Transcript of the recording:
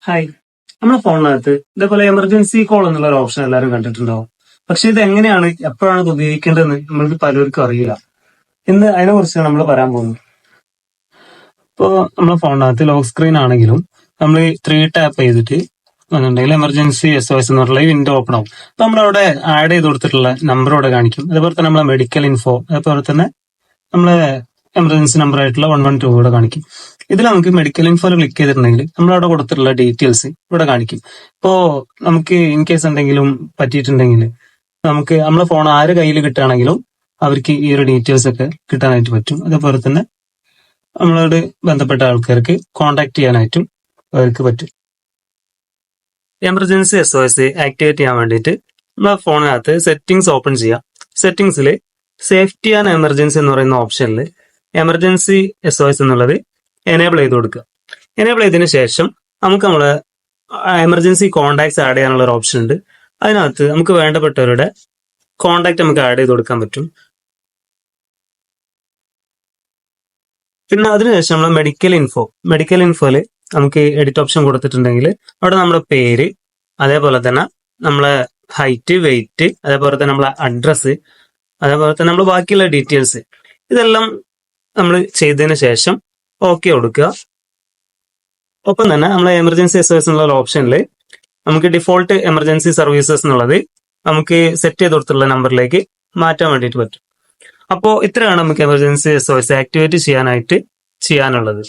Hi. നമ്മുടെ ഫോണിനകത്ത് ഇതേപോലെ എമർജൻസി കോൾ എന്നുള്ള ഒരു ഓപ്ഷൻ എല്ലാവരും കണ്ടിട്ടുണ്ടാവും. പക്ഷെ ഇത് എങ്ങനെയാണ് എപ്പോഴാണ് ഇത് ഉപയോഗിക്കേണ്ടതെന്ന് നമ്മൾക്ക് പലർക്കും അറിയില്ല. ഇന്ന് അതിനെ കുറിച്ചാണ് നമ്മൾ പറയാൻ പോകുന്നത്. ഇപ്പോൾ നമ്മുടെ ഫോണിനകത്ത് ലോക്ക് സ്ക്രീൻ ആണെങ്കിലും നമ്മൾ 3 ടാപ്പ് ചെയ്തിട്ട് എന്നുണ്ടെങ്കിൽ എമർജൻസി SOS എന്ന് പറഞ്ഞുള്ള വിൻഡോ ഓപ്പൺ ആവും. അപ്പൊ നമ്മളവിടെ ആഡ് ചെയ്ത് കൊടുത്തിട്ടുള്ള നമ്പർ ഇവിടെ കാണിക്കും. അതുപോലെ തന്നെ നമ്മളെ മെഡിക്കൽ ഇൻഫോ, അതുപോലെ തന്നെ നമ്മളെ എമർജൻസി നമ്പർ ആയിട്ടുള്ള 112 ഇവിടെ കാണിക്കും. ഇതിൽ നമുക്ക് മെഡിക്കൽ ഇൻഫോയിൽ ക്ലിക്ക് ചെയ്തിട്ടുണ്ടെങ്കിൽ നമ്മളവിടെ കൊടുത്തിട്ടുള്ള ഡീറ്റെയിൽസ് ഇവിടെ കാണിക്കും. ഇപ്പോ നമുക്ക് ഇൻ കേസ് എന്തെങ്കിലും പറ്റിയിട്ടുണ്ടെങ്കിൽ നമുക്ക് നമ്മളെ ഫോൺ ആര് കയ്യിൽ കിട്ടുകയാണെങ്കിലും അവർക്ക് ഈ ഒരു ഡീറ്റെയിൽസ് ഒക്കെ കിട്ടാനായിട്ട് പറ്റും. അതേപോലെ തന്നെ നമ്മളോട് ബന്ധപ്പെട്ട ആൾക്കാർക്ക് കോൺടാക്ട് ചെയ്യാനായിട്ടും അവർക്ക് പറ്റും. എമർജൻസി SOS ആക്ടിവേറ്റ് ചെയ്യാൻ വേണ്ടിയിട്ട് നമ്മളെ ഫോണിനകത്ത് സെറ്റിംഗ്സ് ഓപ്പൺ ചെയ്യാം. സെറ്റിംഗ്സിൽ സേഫ്റ്റി ആൻഡ് എമർജൻസി എന്ന് പറയുന്ന ഓപ്ഷനിൽ എമർജൻസി SOS എന്നുള്ളത് എനേബിൾ ചെയ്ത് കൊടുക്കുക. എനേബിൾ ചെയ്തതിനു ശേഷം നമുക്ക് നമ്മളെ എമർജൻസി കോൺടാക്ട്സ് ആഡ് ചെയ്യാനുള്ള ഒരു ഓപ്ഷൻ ഉണ്ട്. അതിനകത്ത് നമുക്ക് വേണ്ടപ്പെട്ടവരുടെ കോൺടാക്ട് നമുക്ക് ആഡ് ചെയ്ത് കൊടുക്കാൻ പറ്റും. പിന്നെ അതിനുശേഷം നമ്മൾ മെഡിക്കൽ ഇൻഫോയില് നമുക്ക് എഡിറ്റ് ഓപ്ഷൻ കൊടുത്തിട്ടുണ്ടെങ്കിൽ അവിടെ നമ്മുടെ പേര്, അതേപോലെ തന്നെ നമ്മളെ ഹൈറ്റ്, വെയിറ്റ്, അതേപോലെ തന്നെ നമ്മളെ അഡ്രസ്സ്, അതേപോലെ തന്നെ നമ്മൾ ബാക്കിയുള്ള ഡീറ്റെയിൽസ് ഇതെല്ലാം നമ്മൾ ചെയ്തതിന് ശേഷം ഓക്കെ കൊടുക്കുക. ഒപ്പം തന്നെ നമ്മളെ എമർജൻസി SOS എന്നുള്ള ഓപ്ഷനിൽ നമുക്ക് ഡിഫോൾട്ട് എമർജൻസി സർവീസസ് എന്നുള്ളത് നമുക്ക് സെറ്റ് ചെയ്ത് കൊടുത്തുള്ള നമ്പറിലേക്ക് മാറ്റാൻ വേണ്ടിയിട്ട് പറ്റും. അപ്പോൾ ഇത്രയാണ് നമുക്ക് എമർജൻസി SOS ആക്ടിവേറ്റ് ചെയ്യാനുള്ളത്.